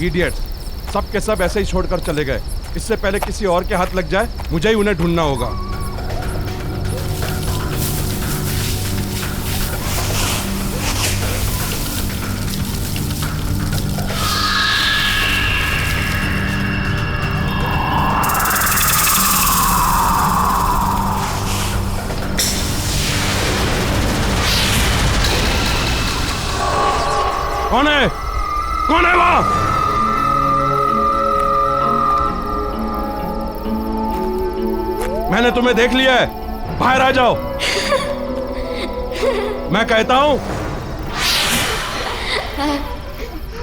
Idiot, सब के सब ऐसे ही छोड़कर चले गए। इससे पहले किसी और के हाथ लग जाए, मुझे ही उन्हें ढूंढना होगा। कौन है? कौन है वहां? मैंने तुम्हें देख लिया है, बाहर आ जाओ। मैं कहता हूं,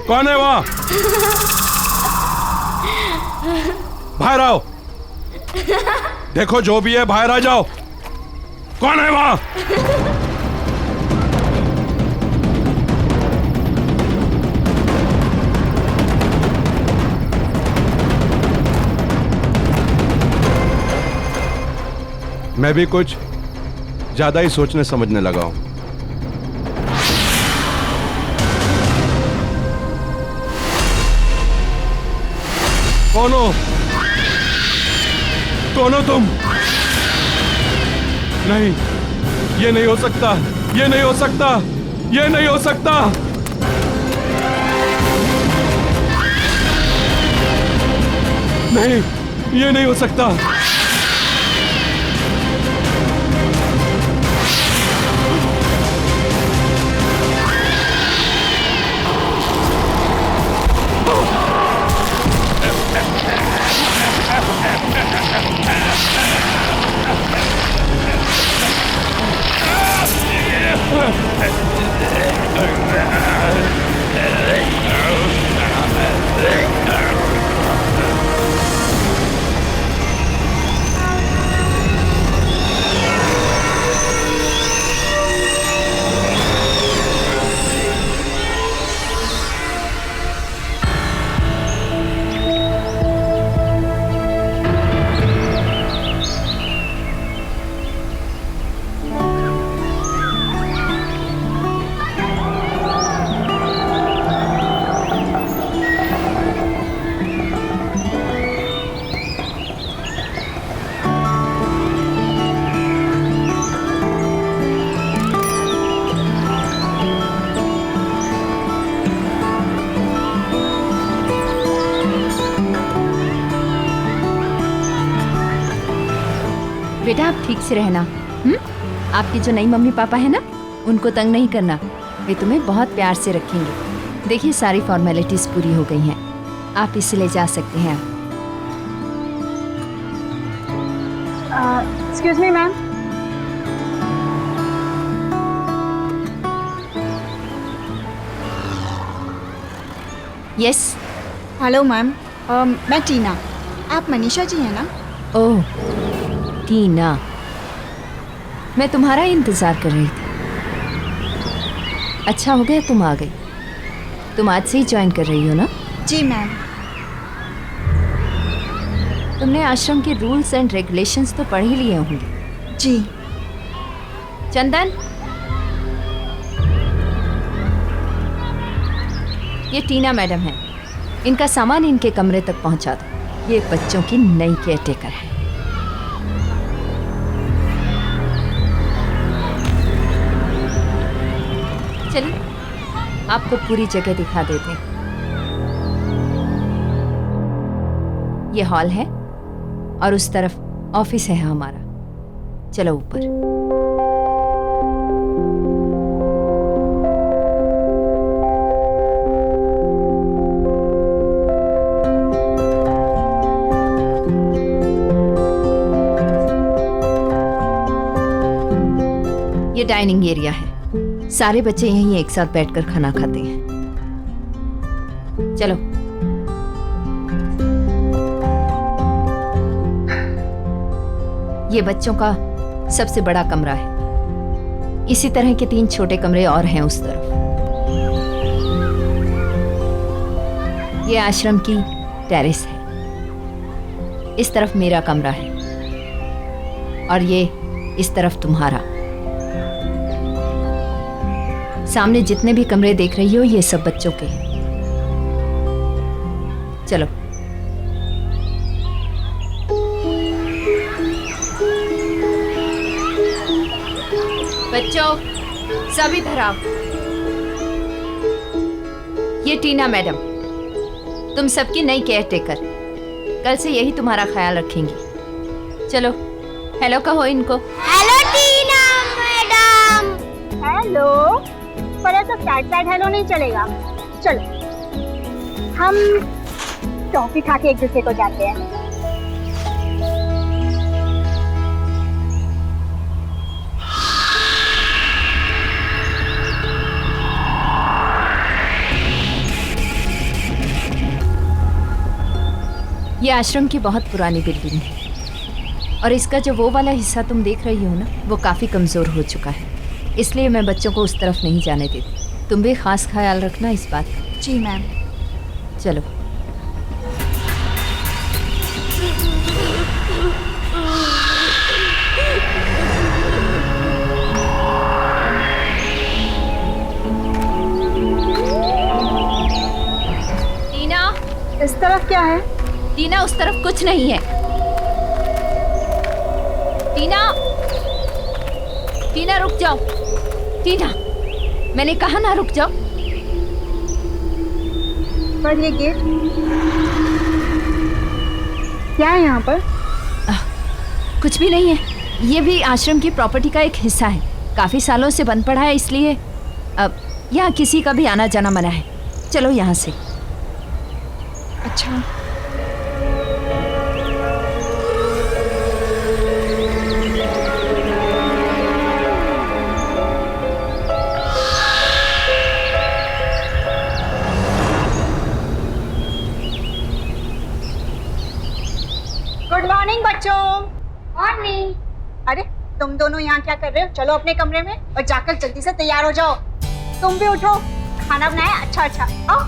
कौन है वहां? बाहर आओ। देखो जो भी है, बाहर आ जाओ। कौन है वहां? मैं भी कुछ ज्यादा ही सोचने समझने लगा हूं। कौन हो? कौन हो तुम? नहीं, ये नहीं हो सकता, ये नहीं हो सकता, ये नहीं हो सकता। नहीं, ये नहीं हो सकता। बेटा आप ठीक से रहना। आपकी जो नई मम्मी पापा है ना, उनको तंग नहीं करना, वे तुम्हें बहुत प्यार से रखेंगे। देखिए सारी फॉर्मेलिटीज पूरी हो गई हैं, आप इसे ले जा सकते हैं। Excuse me ma'am. Yes. Hello ma'am, मैं टीना। आप मनीषा जी हैं ना? ओह टीना, मैं तुम्हारा इंतजार कर रही थी। अच्छा हो गया तुम आ गई। तुम आज से ही ज्वाइन कर रही हो ना? जी मैम। तुमने आश्रम के रूल्स एंड रेगुलेशंस तो पढ़ ही लिए होंगे। जी। चंदन, ये टीना मैडम है, इनका सामान इनके कमरे तक पहुंचा दो। ये बच्चों की नई केयरटेकर है। चलिए आपको पूरी जगह दिखा देते हैं। ये हॉल है और उस तरफ ऑफिस है हमारा। चलो ऊपर। ये डाइनिंग एरिया है, सारे बच्चे यहीं एक साथ बैठकर खाना खाते हैं। चलो। ये बच्चों का सबसे बड़ा कमरा है। इसी तरह के 3 छोटे कमरे और हैं उस तरफ। ये आश्रम की टेरेस है। इस तरफ मेरा कमरा है और ये इस तरफ तुम्हारा। सामने जितने भी कमरे देख रही हो ये सब बच्चों के हैं। चलो। बच्चों सब इधर आओ। ये टीना मैडम, तुम सबकी नई केयर टेकर। कल से यही तुम्हारा ख्याल रखेंगी। चलो हेलो कहो इनको। हेलो टीना मैडम। हेलो, पर ऐसा सैड हेलो नहीं चलेगा। चलो हम टॉफी खा के एक दूसरे को जाते हैं। ये आश्रम की बहुत पुरानी बिल्डिंग है और इसका जो वो वाला हिस्सा तुम देख रही हो ना, वो काफ़ी कमज़ोर हो चुका है। इसलिए मैं बच्चों को उस तरफ नहीं जाने देती। तुम भी खास ख्याल रखना इस बात का। जी मैम। चलो। टीना, इस तरफ क्या है? टीना उस तरफ कुछ नहीं है। टीना, टीना रुक जाओ। टीना, मैंने कहा ना रुक जाओ। पर ये गेट क्या है यहाँ पर? कुछ भी नहीं है। ये भी आश्रम की प्रॉपर्टी का एक हिस्सा है। काफी सालों से बंद पड़ा है, इसलिए अब यहाँ किसी का भी आना जाना मना है। चलो यहाँ से। अच्छा। गुड मॉर्निंग बच्चों। मॉर्निंग। अरे तुम दोनों यहाँ क्या कर रहे हो? चलो अपने कमरे में और जाकर जल्दी से तैयार हो जाओ। तुम भी उठो, खाना बनाया। अच्छा अच्छा आओ।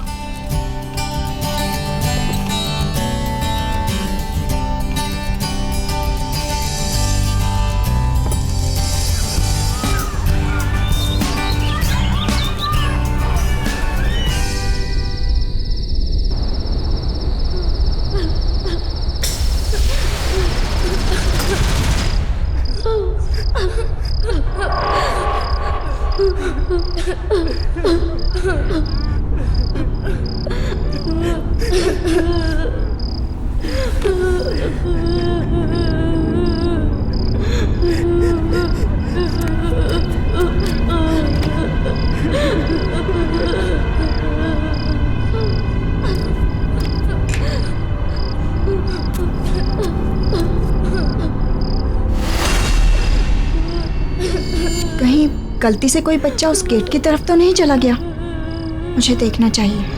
कहीं गलती से कोई बच्चा उस गेट की तरफ तो नहीं चला गया? मुझे देखना चाहिए।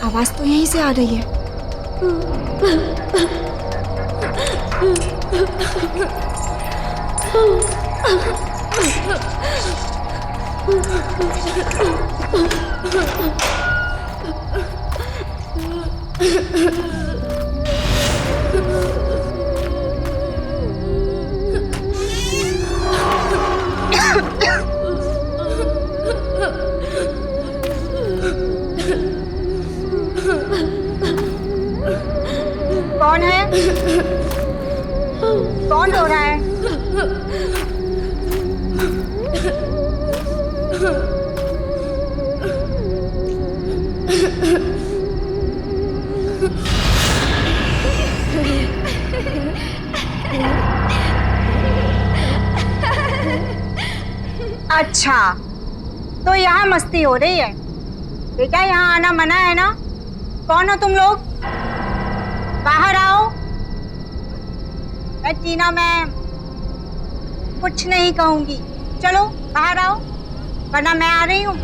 आवाज तो यहीं से आ रही है। कौन है? कौन रो रहा है? अच्छा, तो यहाँ मस्ती हो रही है। बेटा यहाँ आना मना है ना? कौन हो तुम लोग? बाहर आओ। मैं टीना मैम कुछ नहीं कहूंगी। चलो बाहर आओ, वरना मैं आ रही हूँ।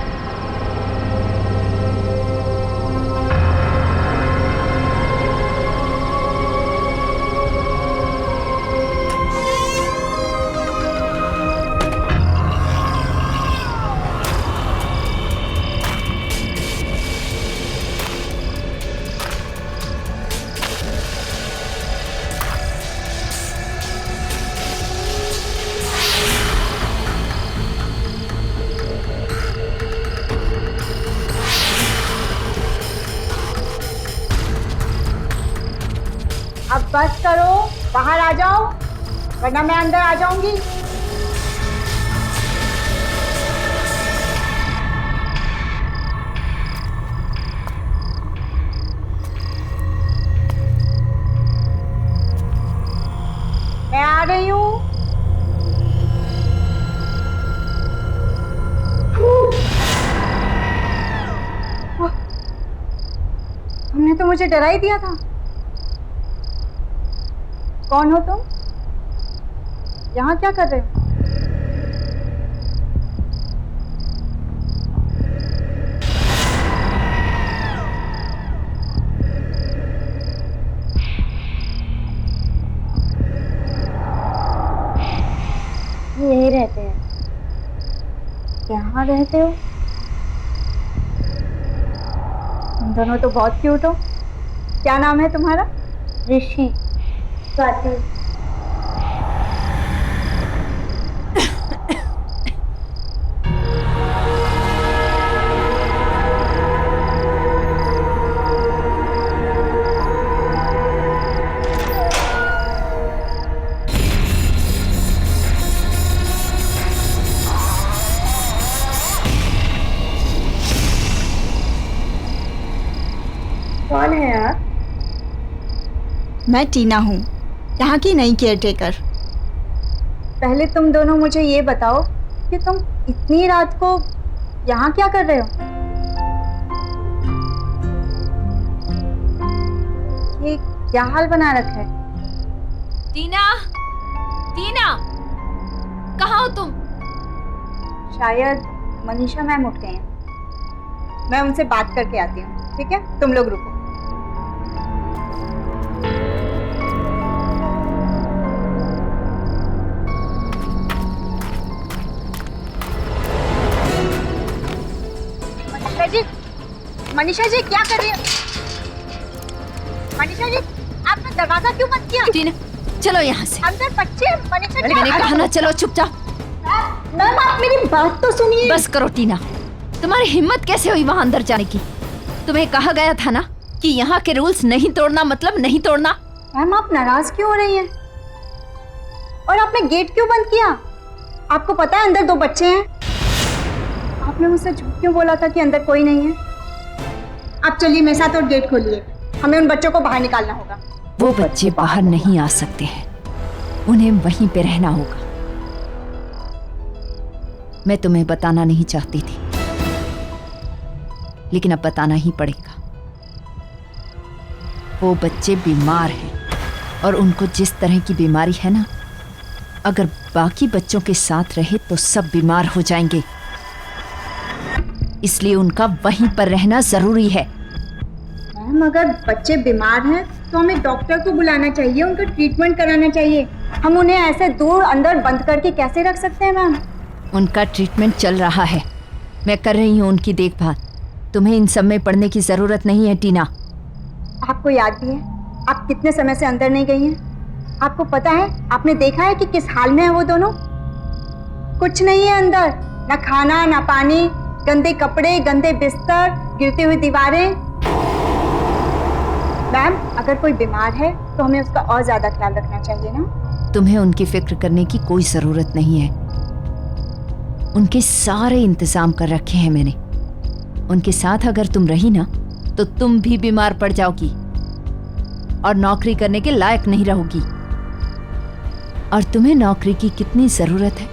बस करो, बाहर आ जाओ, वरना मैं अंदर आ जाऊंगी। मैं आ रही हूँ। तुमने तो मुझे डरा ही दिया था। कौन हो तुम? यहाँ क्या कर रहे हो? यहीं रहते हैं। यहाँ रहते हो? तुम दोनों तो बहुत क्यूट हो। क्या नाम है तुम्हारा? ऋषि, स्वाति। कौन है आप? मैं टीना हूँ, यहाँ की नई केयरटेकर। पहले तुम दोनों मुझे ये बताओ कि तुम इतनी रात को यहाँ क्या कर रहे हो? ये क्या हाल बना रखा है? टीना, टीना, कहाँ हो तुम? शायद मनीषा मैम उठ गए हैं। मैं उनसे बात करके आती हूँ, ठीक है? तुम लोग रुको। मनीषा जी क्या कर रही है? मनीषा जी, आपने दरवाजा क्यों बंद किया? टीना, चलो यहाँ से। अंदर बच्चे हैं, मनीषा जी। मैंने कहा ना, चलो चुपचाप। मैम आप मेरी बात तो सुनिए। बस करो टीना, तुम्हारी हिम्मत कैसे हुई वहां अंदर जाने की? तुम्हें कहा गया था ना कि यहाँ के रूल्स नहीं तोड़ना मतलब नहीं तोड़ना। मैम आप नाराज क्यों हो रही हैं? और आपने गेट क्यों बंद किया? आपको पता है अंदर 2 बच्चे हैं। आपने मुझसे झूठ क्यों बोला था कि अंदर कोई नहीं है? आप चलिए मेरे साथ और गेट खोलिए, हमें उन बच्चों को बाहर निकालना होगा। वो बच्चे बाहर नहीं आ सकते हैं, उन्हें वहीं पे रहना होगा। मैं तुम्हें बताना नहीं चाहती थी, लेकिन अब बताना ही पड़ेगा। वो बच्चे बीमार हैं और उनको जिस तरह की बीमारी है ना, अगर बाकी बच्चों के साथ रहे तो सब बीमार हो जाएंगे। इसलिए उनका वहीं पर रहना जरूरी है। मैम अगर बच्चे बीमार हैं तो हमें डॉक्टर को बुलाना चाहिए, उनका ट्रीटमेंट कराना चाहिए। हम उन्हें ऐसे दूर अंदर बंद करके कैसे रख सकते हैं मैम? उनका ट्रीटमेंट चल रहा है, मैं कर रही हूँ उनकी देखभाल। तुम्हें इन सब में पड़ने की जरूरत नहीं है टीना। आपको याद भी है आप कितने समय से अंदर नहीं गई हैं? आपको पता है, आपने देखा है कि किस हाल में है वो दोनों? कुछ नहीं है अंदर, ना खाना ना पानी, गंदे कपड़े, गंदे बिस्तर, गिरती हुई दीवारें। मैम अगर कोई बीमार है तो हमें उसका और ज्यादा ख्याल रखना चाहिए ना। तुम्हें उनकी फिक्र करने की कोई जरूरत नहीं है। उनके सारे इंतजाम कर रखे हैं मैंने। उनके साथ अगर तुम रही ना तो तुम भी बीमार पड़ जाओगी और नौकरी करने के लायक नहीं रहोगी। और तुम्हें नौकरी की कितनी जरूरत है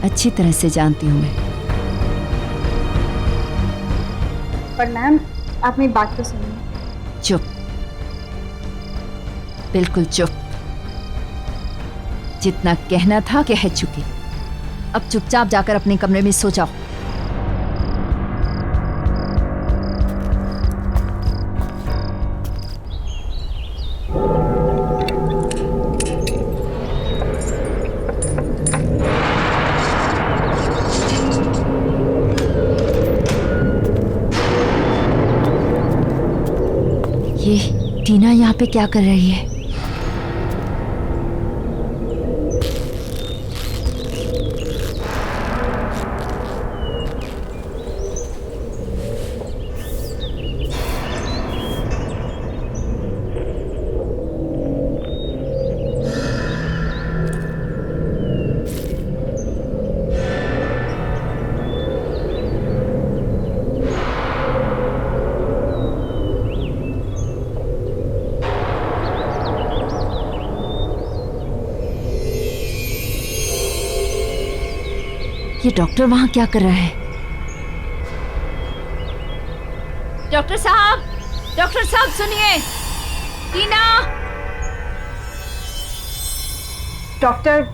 अच्छी तरह से जानती हूं मैं। पर मैम आप मेरी बात तो सुनिए। चुप, बिल्कुल चुप। जितना कहना था कह चुकी। अब चुपचाप जाकर अपने कमरे में सो जाओ। ये टीना यहाँ पे क्या कर रही है? ये डॉक्टर वहां क्या कर रहा है? डॉक्टर साहब सुनिए। टीना। डॉक्टर,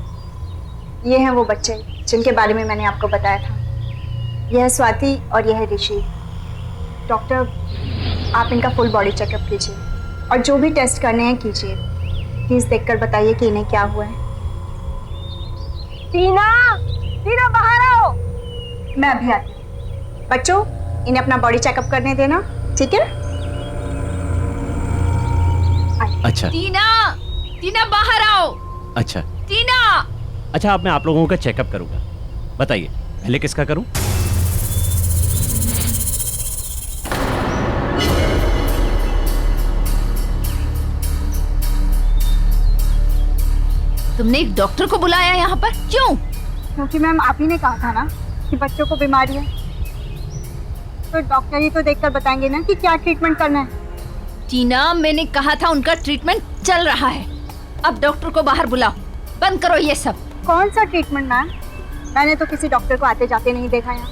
ये हैं वो बच्चे जिनके बारे में मैंने आपको बताया था। यह है स्वाति और यह है ऋषि। डॉक्टर, आप इनका फुल बॉडी चेकअप कीजिए और जो भी टेस्ट करने हैं कीजिए। प्लीज देखकर बताइए कि इन्हें क्या हुआ है। टीना बाहर आओ। मैं अभी आती हूँ। बच्चों, इन्हें अपना बॉडी चेकअप करने देना, ठीक है? अच्छा टीना बाहर आओ। अच्छा टीना। अच्छा, अब मैं आप लोगों का चेकअप करूंगा। बताइए पहले किसका करूं? तुमने एक डॉक्टर को बुलाया यहाँ पर, क्यों? क्योंकि मैम आप ही ने कहा था ना कि बच्चों को बीमारी है, तो डॉक्टर ही तो देखकर बताएंगे ना कि क्या ट्रीटमेंट करना है। टीना, मैंने कहा था उनका ट्रीटमेंट चल रहा है। अब डॉक्टर को बाहर बुलाओ, बंद करो ये सब। कौन सा ट्रीटमेंट मैम? मैंने तो किसी डॉक्टर को आते जाते नहीं देखा यहाँ,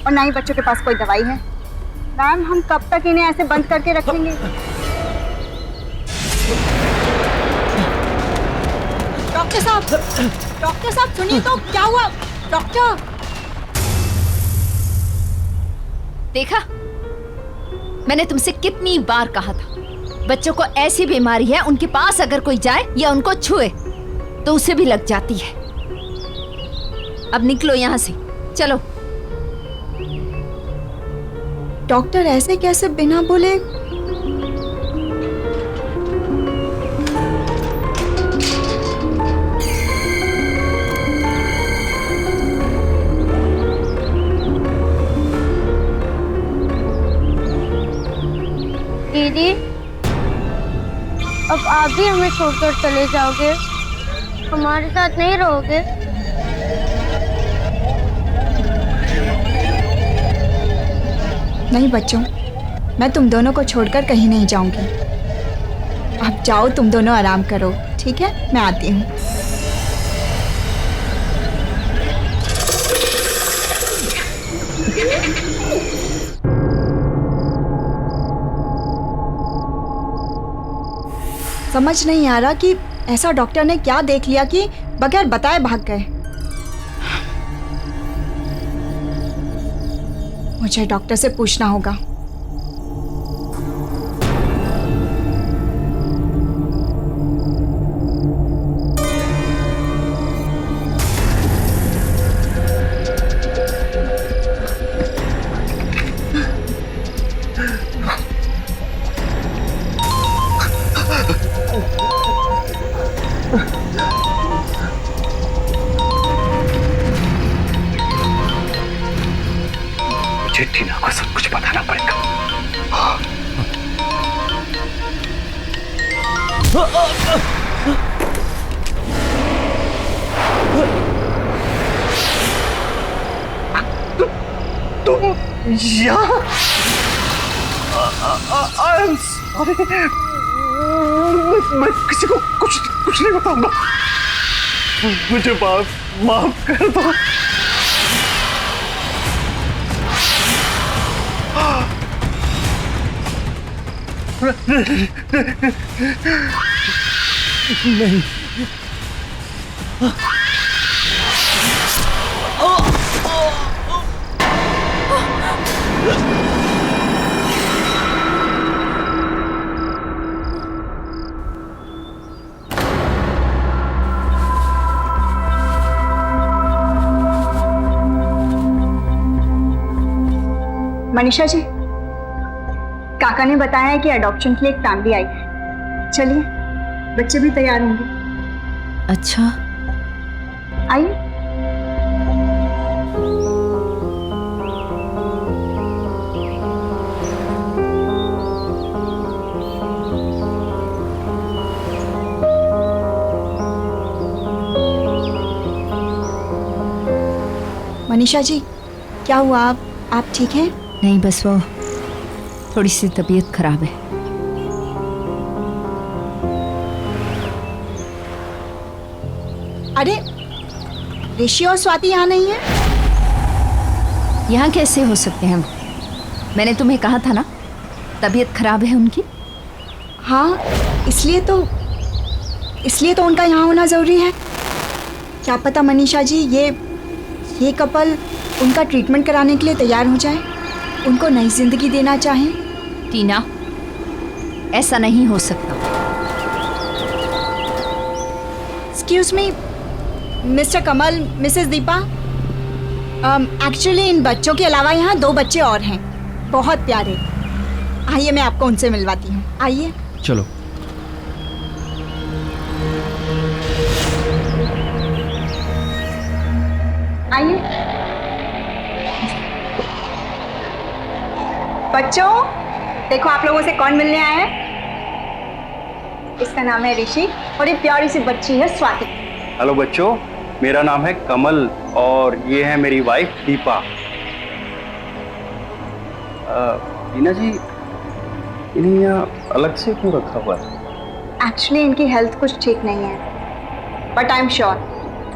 और ना ही बच्चों के पास कोई दवाई है। मैम, हम कब तक इन्हें ऐसे बंद करके रखेंगे? डॉक्टर साहब सुनिए तो, क्या हुआ? डॉक्टर। देखा, मैंने तुमसे कितनी बार कहा था, बच्चों को ऐसी बीमारी है, उनके पास अगर कोई जाए या उनको छुए तो उसे भी लग जाती है। अब निकलो यहाँ से, चलो। डॉक्टर ऐसे कैसे बिना बोले? दीदी, अब आप भी हमें छोड़कर चले जाओगे? हमारे साथ नहीं रहोगे? नहीं बच्चों, मैं तुम दोनों को छोड़कर कहीं नहीं जाऊंगी। अब जाओ, तुम दोनों आराम करो, ठीक है? मैं आती हूँ। समझ नहीं आ रहा कि ऐसा डॉक्टर ने क्या देख लिया कि बगैर बताए भाग गए। मुझे डॉक्टर से पूछना होगा। मुझे टीना को सब कुछ बताना पड़ेगा। तुम यहाँ? मैं किसी को कुछ नहीं बताऊंगा। मुझे माफ कर दो। नहीं। मनीषा जी, काका ने बताया है कि अडॉप्शन के लिए एक फैमिली आई है। चलिए, बच्चे भी तैयार होंगे। अच्छा, आइए। मनीषा जी, क्या हुआ? आप ठीक हैं? नहीं, बस वो थोड़ी सी तबीयत खराब है। अरे, ऋषि और स्वाति यहाँ नहीं है? यहाँ कैसे हो सकते हैं हम? मैंने तुम्हें कहा था ना, तबीयत खराब है उनकी। हाँ, इसलिए तो उनका यहाँ होना ज़रूरी है। क्या पता मनीषा जी, ये कपल उनका ट्रीटमेंट कराने के लिए तैयार हो जाए, उनको नई जिंदगी देना चाहें। टीना, ऐसा नहीं हो सकता। Excuse me mister Kamal, Mrs Deepa, actually in बच्चों के अलावा यहाँ 2 बच्चे और हैं, बहुत प्यारे। आइए मैं आपको उनसे मिलवाती हूँ, आइए। चलो। आइए। बच्चों, देखो आप लोगों से कौन मिलने आया है। इसका नाम है ऋषि और ये प्यारी सी बच्ची है स्वाति। हेलो बच्चों, मेरा नाम है कमल और ये है मेरी वाइफ दीपा। टीना जी, इन्हें यहाँ अलग से क्यों रखा हुआ है? एक्चुअली इनकी हेल्थ कुछ ठीक नहीं है, बट आई एम श्योर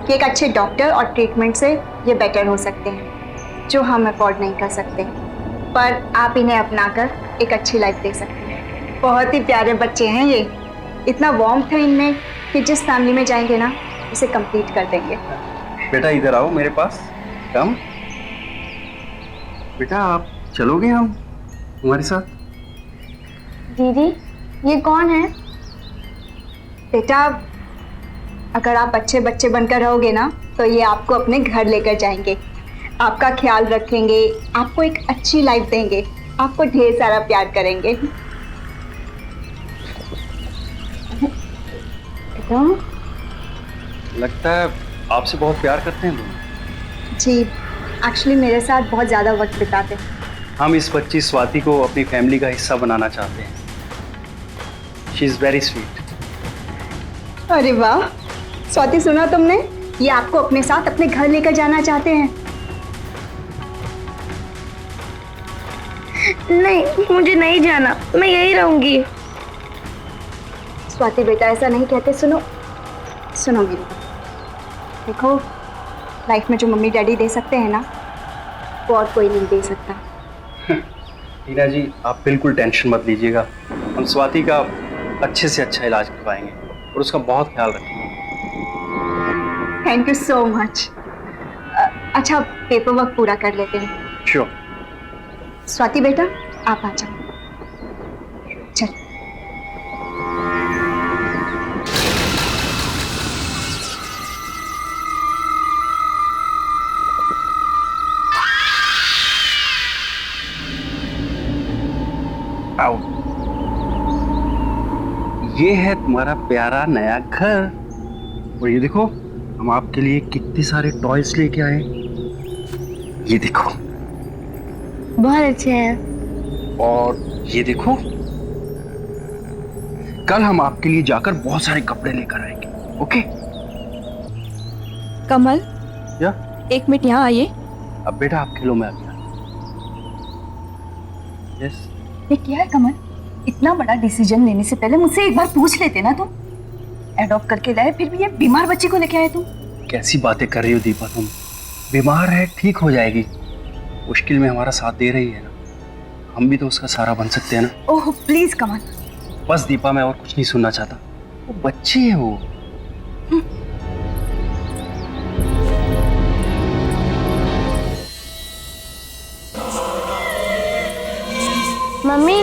कि एक अच्छे डॉक्टर और ट्रीटमेंट से ये बेटर हो सकते हैं, जो हम अफोर्ड नहीं कर सकते। पर आप इन्हें अपनाकर एक अच्छी लाइफ दे सकते हैं। बहुत ही प्यारे बच्चे हैं ये, इतना वार्म है इनमें कि जिस फैमिली में जाएंगे ना, उसे कंप्लीट कर देंगे। बेटा इधर आओ मेरे पास, कम। बेटा आप चलोगे हम हमारे साथ? दीदी, ये कौन है? बेटा, अगर आप अच्छे बच्चे बनकर रहोगे ना, तो ये आपको अपने घर लेकर जाएंगे, आपका ख्याल रखेंगे, आपको एक अच्छी लाइफ देंगे, आपको ढेर सारा प्यार करेंगे। लगता है आपसे बहुत प्यार करते हैं दोनों। जी, एक्चुअली मेरे साथ बहुत ज़्यादा वक्त बिताते हैं। हम इस बच्ची स्वाति को अपनी फैमिली का हिस्सा बनाना चाहते हैं। She is very sweet. अरे वाह स्वाति, सुना तुमने? ये आपको अपने साथ अपने घर लेकर जाना चाहते हैं। नहीं, मुझे नहीं जाना, मैं यहीं रहूंगी। स्वाति बेटा, ऐसा नहीं कहते। सुनो मेरी बात। देखो, लाइफ में जो मम्मी डैडी दे सकते हैं ना, वो और कोई नहीं दे सकता। टीना जी, आप बिल्कुल टेंशन मत लीजिएगा, हम स्वाति का अच्छे से अच्छा इलाज करवाएंगे और उसका बहुत ख्याल रखेंगे। Thank you so much. अच्छा, पेपर वर्क पूरा कर लेते हैं। श्योर। स्वाति बेटा, आप आ जाओ। चल। आओ। ये है तुम्हारा प्यारा नया घर और ये देखो, हम आपके लिए कितने सारे टॉयज लेके आए। ये देखो, बहुत अच्छे हैं। और ये देखो, कल हम आपके लिए जाकर बहुत सारे कपड़े लेकर आएंगे। ओके? कमल, या? 1 मिनट यहाँ आइए। अब बेटा आप खेलो, मैं आ गया। यस। ये क्या है कमल? इतना बड़ा डिसीजन लेने से पहले मुझसे एक बार पूछ लेते ना तुम। एडॉप्ट करके लाए, फिर भी ये बीमार बच्ची को लेके आए तुम। कैसी बातें कर रही हो दीपा तुम? बीमार है, ठीक हो जाएगी। मुश्किल में हमारा साथ दे रही है ना, हम भी तो उसका सहारा बन सकते हैं ना। ओह प्लीज कमल। बस दीपा, मैं और कुछ नहीं सुनना चाहता। वो बच्ची है वो। मम्मी,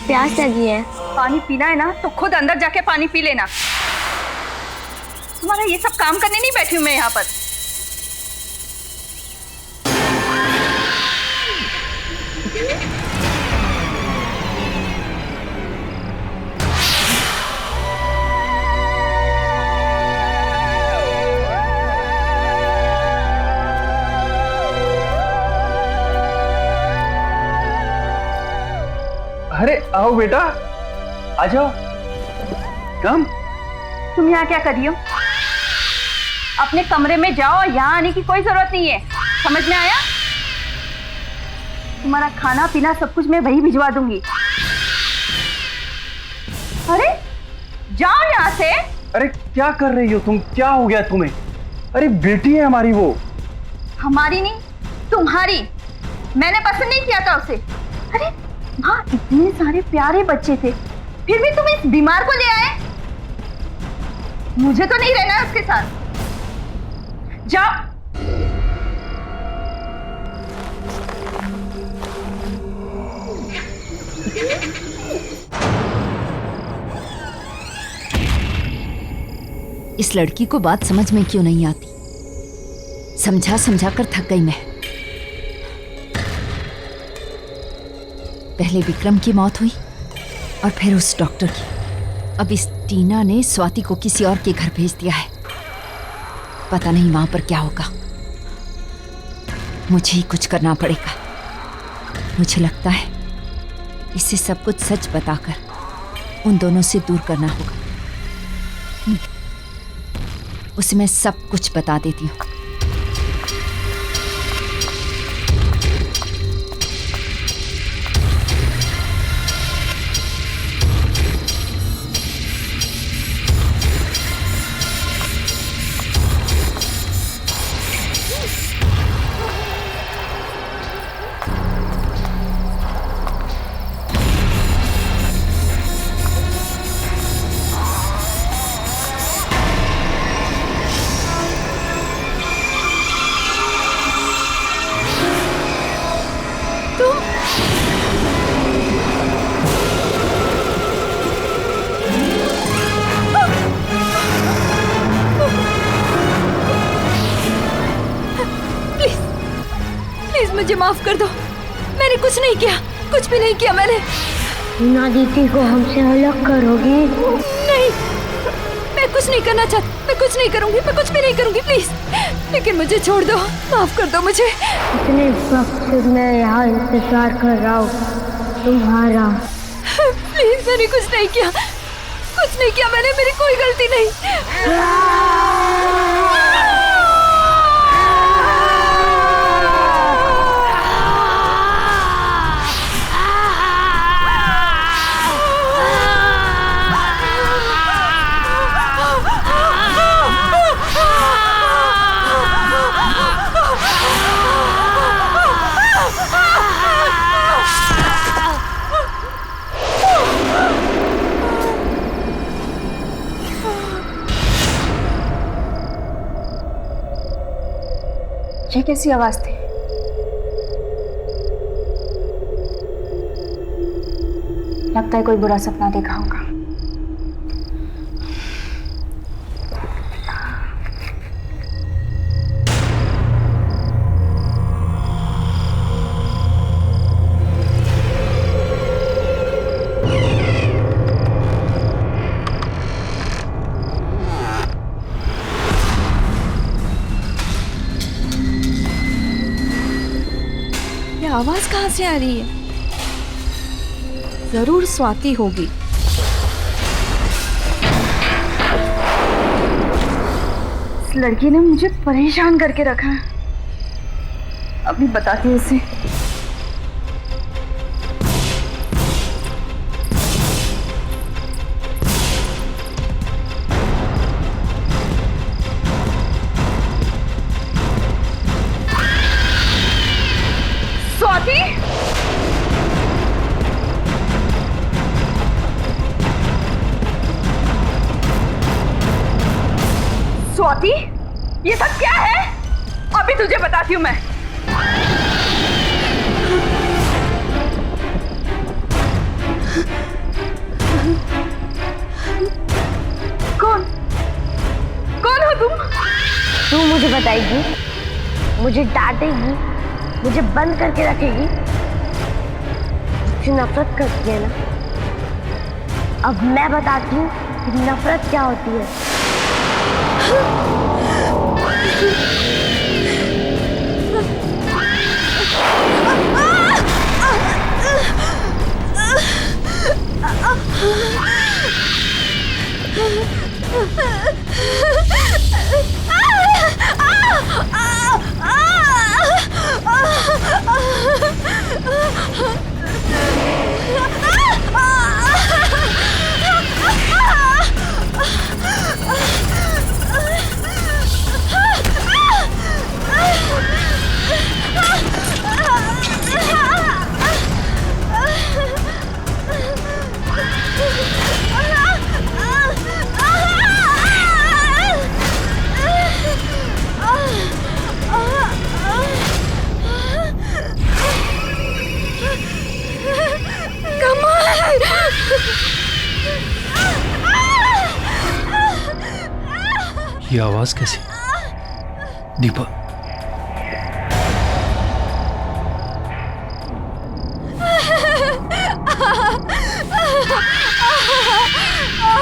प्यास लगी है। पानी पीना है ना, तो खुद अंदर जाके पानी पी लेना। तुम्हारा ये सब काम करने नहीं बैठी हूँ मैं यहाँ पर। अरे आओ बेटा, आ जाओ। कम। तुम यहाँ क्या कर रही हो? अपने कमरे में जाओ, यहाँ आने की कोई जरूरत नहीं है। समझ में आया? तुम्हारा खाना पीना सब कुछ मैं वही भिजवा दूंगी। अरे जाओ यहाँ से। अरे क्या कर रही हो तुम? क्या हो गया तुम्हें? अरे बेटी है हमारी वो। हमारी नहीं, तुम्हारी। मैंने पसंद नहीं किया था उसे। अरे वहाँ इतने सारे प्यारे बच्चे थे, फिर भी तुम इस बीमार को ले आए। मुझे तो नहीं रहना है उसके साथ। जाओ। इस लड़की को बात समझ में क्यों नहीं आती? समझा समझा कर थक गई मैं। पहले विक्रम की मौत हुई और फिर उस डॉक्टर की। अब इस टीना ने स्वाति को किसी और के घर भेज दिया है। पता नहीं वहां पर क्या होगा। मुझे ही कुछ करना पड़ेगा। मुझे लगता है इसे सब कुछ सच बताकर उन दोनों से दूर करना होगा। उसे मैं सब कुछ बता देती हूँ। मुझे माफ कर दो। मैंने कुछ नहीं किया, कुछ भी नहीं किया मैंने। ना दीदी को हमसे अलग करोगी? नहीं, मैं कुछ नहीं करना चाहती। मैं कुछ नहीं करूंगी, मैं कुछ भी नहीं करूंगी, प्लीज। लेकिन मुझे छोड़ दो, माफ कर दो मुझे। इतने वक्त से मैं यहाँ इंतजार कर रहा हूँ तुम्हारा। प्लीज, मैंने कुछ नहीं किया, कुछ नहीं किया मैंने। मेरी कोई गलती नहीं। ये कैसी आवाज थी? लगता है कोई बुरा सपना देखा होगा। आवाज कहाँ से आ रही है? जरूर स्वाति होगी। इस लड़की ने मुझे परेशान करके रखा है। अभी बताती हूँ उसे। स्वाति, स्वाति, ये सब क्या है? अभी तुझे बताती हूँ मैं। कौन कौन हो तुम? तू मुझे बताएगी, मुझे डांटेगी, मुझे बंद करके रखेगी? मुझसे नफरत करती है ना? अब मैं बताती हूँ कि नफरत क्या होती है। ये आवाज कैसी? दीपा,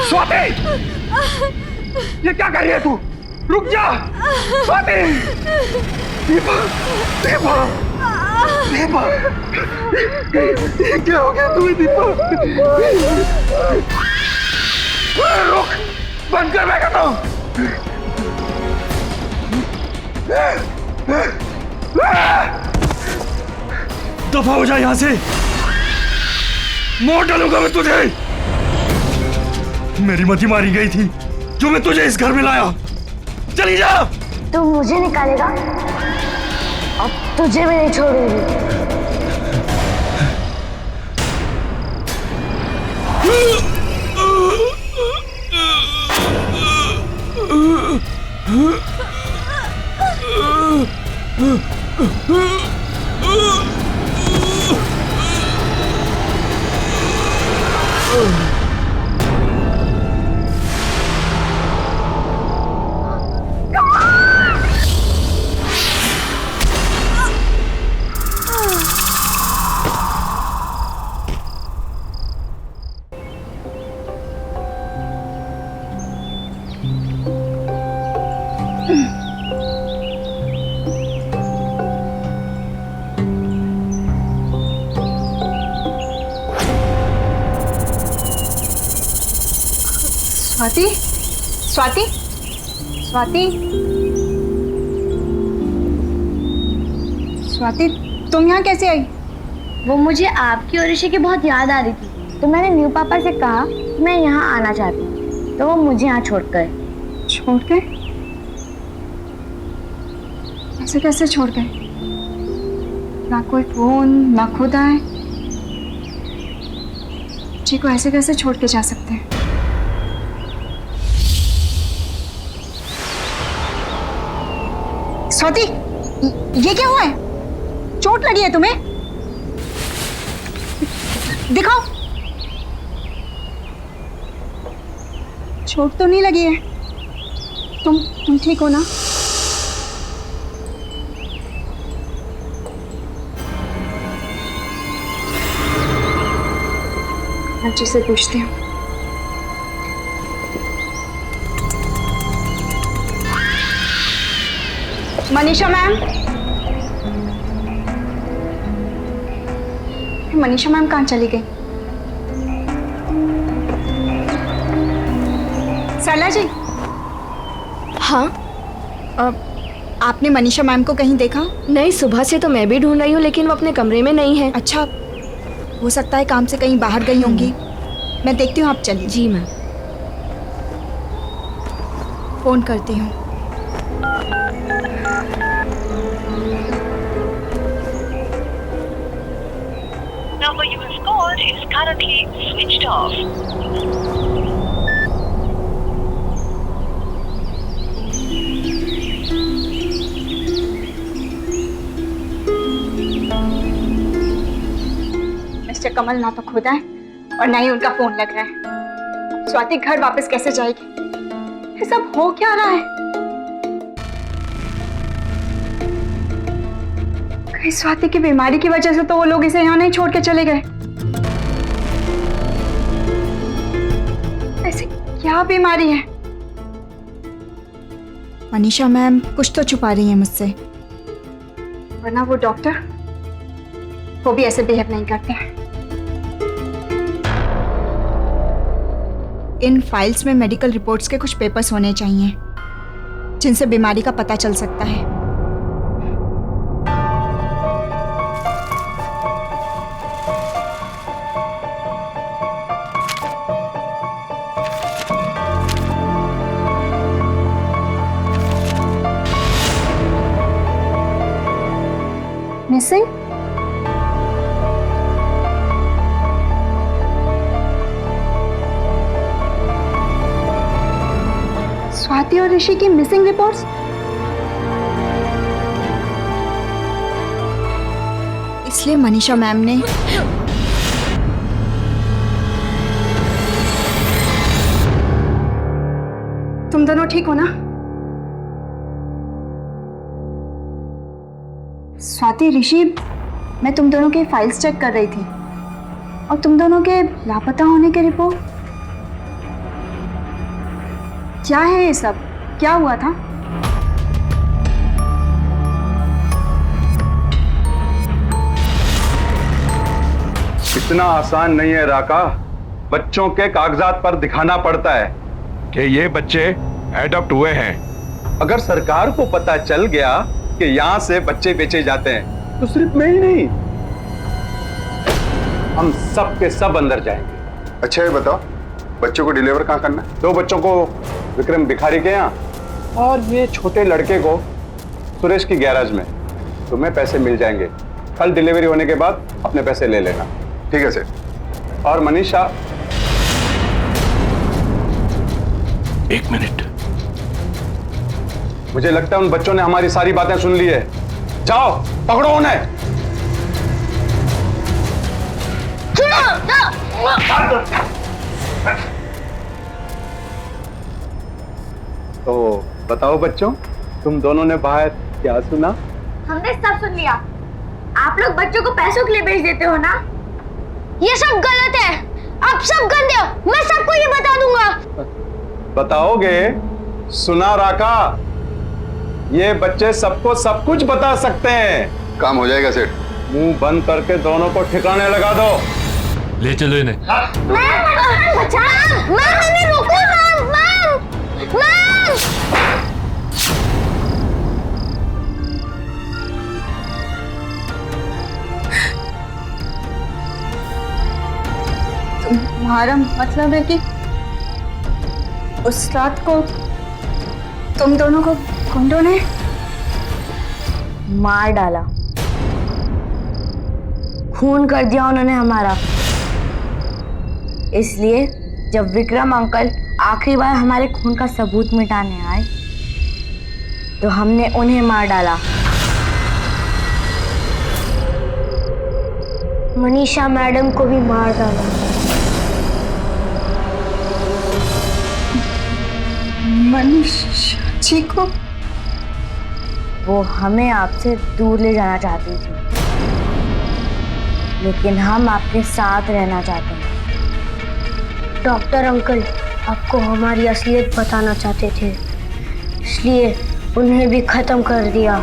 स्वाति, ये क्या कर रही है तू? रुक जा स्वाति। दीपा, दीपा, दीपा, ये क्या हो गया तुम्हें दीपा? रुक, बंद कर, मैं कहता हूँ। दफा हो जा यहाँ से, मार डालूंगा मैं तुझे। मेरी मती मारी गई थी जो मैं तुझे इस घर में लाया। चली जा। तू मुझे निकालेगा और तुझे भी नहीं छोड़ूंगी। स्वाति, स्वाति, स्वाति, स्वाति, तुम यहाँ कैसे आई? वो मुझे आपकी और ऋषि की बहुत याद आ रही थी, तो मैंने न्यू पापा से कहा कि मैं यहाँ आना चाहती हूँ, तो वो मुझे यहाँ छोड़ गए। छोड़ गए? ऐसे कैसे छोड़ गए? ना कोई फोन, ना खुद आए। जी को ऐसे कैसे छोड़ के जा सकते हैं? स्वाति, ये क्या हुआ है? चोट लगी है तुम्हें? दिखाओ। चोट तो नहीं लगी है। तुम ठीक हो ना? अच्छे से पूछती हूँ। मनीषा मैम, मनीषा मैम कहाँ चली गई? सरला जी। हाँ, आपने मनीषा मैम को कहीं देखा? नहीं, सुबह से तो मैं भी ढूंढ रही हूँ, लेकिन वो अपने कमरे में नहीं है। अच्छा, हो सकता है काम से कहीं बाहर गई होंगी। मैं देखती हूँ, आप चलिए। जी मैम। फोन करती हूँ। Number you have called is currently switched off. Mister Kamal ना तो खुद आए और ना ही उनका फोन लग रहा है। स्वाति घर वापस कैसे जाएगी? ये सब हो क्या रहा है? कहीं स्वाति की बीमारी की वजह से तो वो लोग इसे यहाँ नहीं छोड़ के चले गए। ऐसी क्या बीमारी है? मनीषा मैम कुछ तो छुपा रही है मुझसे, वरना वो डॉक्टर वो भी ऐसे बिहेव नहीं करते हैं। इन फाइल्स में मेडिकल रिपोर्ट्स के कुछ पेपर्स होने चाहिए जिनसे बीमारी का पता चल सकता है। मिसिंग? स्वाति और ऋषि की मिसिंग रिपोर्ट्स? इसलिए मनीषा मैम ने तुम दोनों ठीक हो ना? स्वाति, ऋषि, मैं तुम दोनों के फाइल्स चेक कर रही थी और तुम दोनों के लापता होने के रिपोर्ट। क्या है ये सब? क्या हुआ था? इतना आसान नहीं है राका। बच्चों के कागजात पर दिखाना पड़ता है कि ये बच्चे एडॉप्ट हुए हैं। अगर सरकार को पता चल गया कि यहाँ से बच्चे बेचे जाते हैं तो सिर्फ मैं ही नहीं, हम सब के सब अंदर जाएंगे। अच्छा ये बताओ, बच्चों को डिलीवर कहाँ करना है? 2 बच्चों को विक्रम भिखारी के यहाँ और ये छोटे लड़के को सुरेश की गैराज में। तुम्हें पैसे मिल जाएंगे। कल डिलीवरी होने के बाद अपने पैसे ले लेना। ठीक है सर। और मनीषा, 1 मिनट। मुझे लगता है उन बच्चों ने हमारी सारी बातें सुन ली है। जाओ पकड़ो उन्हें। तो बताओ बच्चों, तुम दोनों ने बाहर क्या सुना? हमने सब सुन लिया। आप लोग बच्चों को पैसों के लिए बेच देते हो ना? ये सब गलत है। आप सब गंदे हो। मैं सबको ये बता दूंगा। बताओगे? सुना राका, ये बच्चे सबको सब कुछ बता सकते हैं। काम हो जाएगा सेठ। मुंह बंद करके दोनों को ठिकाने लगा दो। ले चलो इन्हें। मैंने रोको। तुम्हारा मतलब है कि उस रात को तुम दोनों को गुंडों ने मार डाला, खून कर दिया उन्होंने हमारा। इसलिए जब विक्रम अंकल आखिरी बार हमारे खून का सबूत मिटाने आए तो हमने उन्हें मार डाला। मनीषा मैडम को भी मार डाला। मनीषा जी को? वो हमें आपसे दूर ले जाना चाहती थी, लेकिन हम आपके साथ रहना चाहते हैं। डॉक्टर अंकल आपको हमारी असलियत बताना चाहते थे, इसलिए उन्हें भी खत्म कर दिया।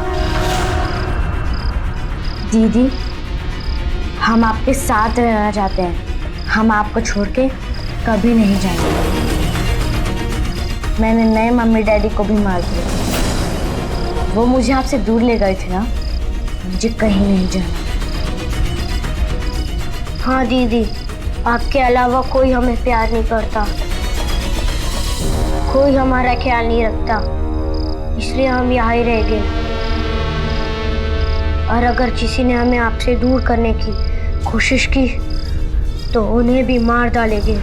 दीदी, हम आपके साथ रहना चाहते हैं। हम आपको छोड़ के कभी नहीं जाएंगे। मैंने नए मम्मी डैडी को भी मार दिया। वो मुझे आपसे दूर ले गए थे ना, मुझे कहीं नहीं जाना। हाँ दीदी, आपके अलावा कोई हमें प्यार नहीं करता, कोई हमारा ख्याल नहीं रखता, इसलिए हम यहाँ ही रह गए। और अगर किसी ने हमें आपसे दूर करने की कोशिश की तो उन्हें भी मार डालेंगे।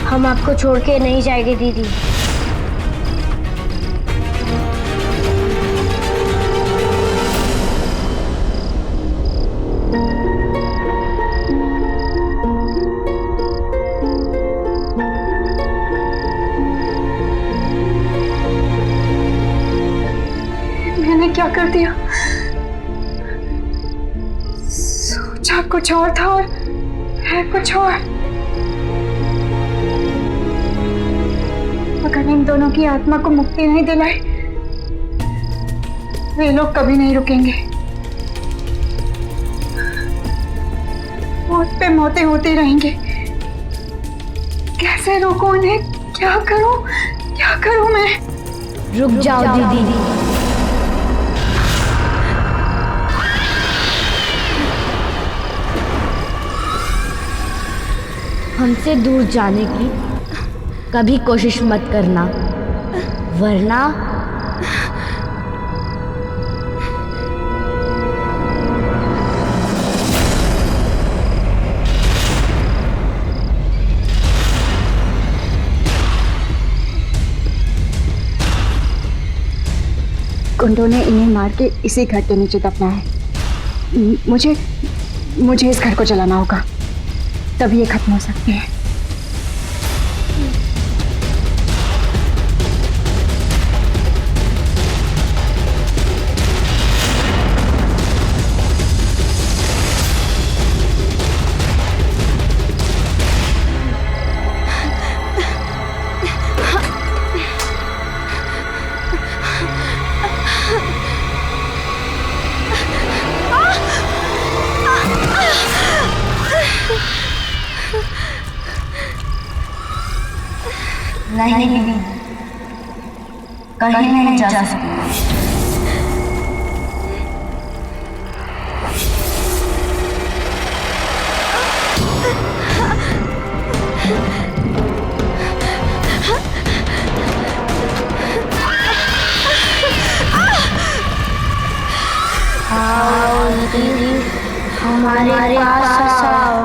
हम आपको छोड़ के नहीं जाएंगे दीदी। मैंने क्या कर दिया? सोचा कुछ और था और है कुछ और। अगर इन दोनों की आत्मा को मुक्ति नहीं दिलाई, वे लोग कभी नहीं रुकेंगे। मौत पे मौतें होती रहेंगी। कैसे रोकूं उन्हें? क्या करूं मैं? रुक जाओ दीदी। हमसे दूर जाने की कभी कोशिश मत करना, वरना गुंडों ने इन्हें मार के इसी घर के नीचे दफना है। मुझे इस घर को जलाना होगा, तभी ये खत्म हो सकती है। नहीं नहीं, कहीं नहीं जा सकते। आओ दीदी, हमारे पास आओ।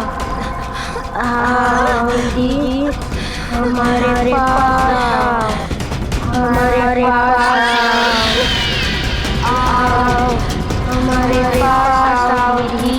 आओ दीदी, हमारे पास आओ। हमारे पास आओ। हमारे पास आओ दीदी।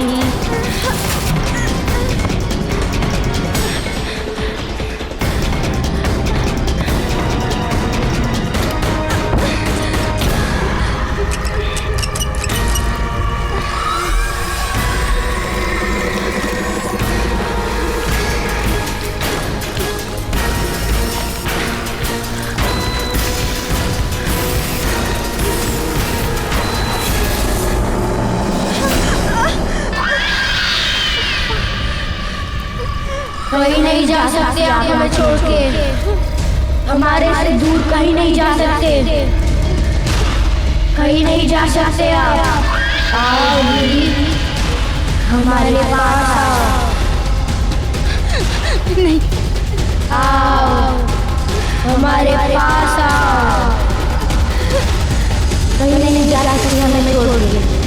कहीं नहीं जा सकते आप हमें छोड़ के, हमारे से दूर कहीं नहीं जा सकते, कहीं नहीं जा सकते आप। आओ दीदी, हमारे पास आओ। नहीं, आओ हमारे पास आओ। कहीं नहीं जा सकते हमें छोड़ के।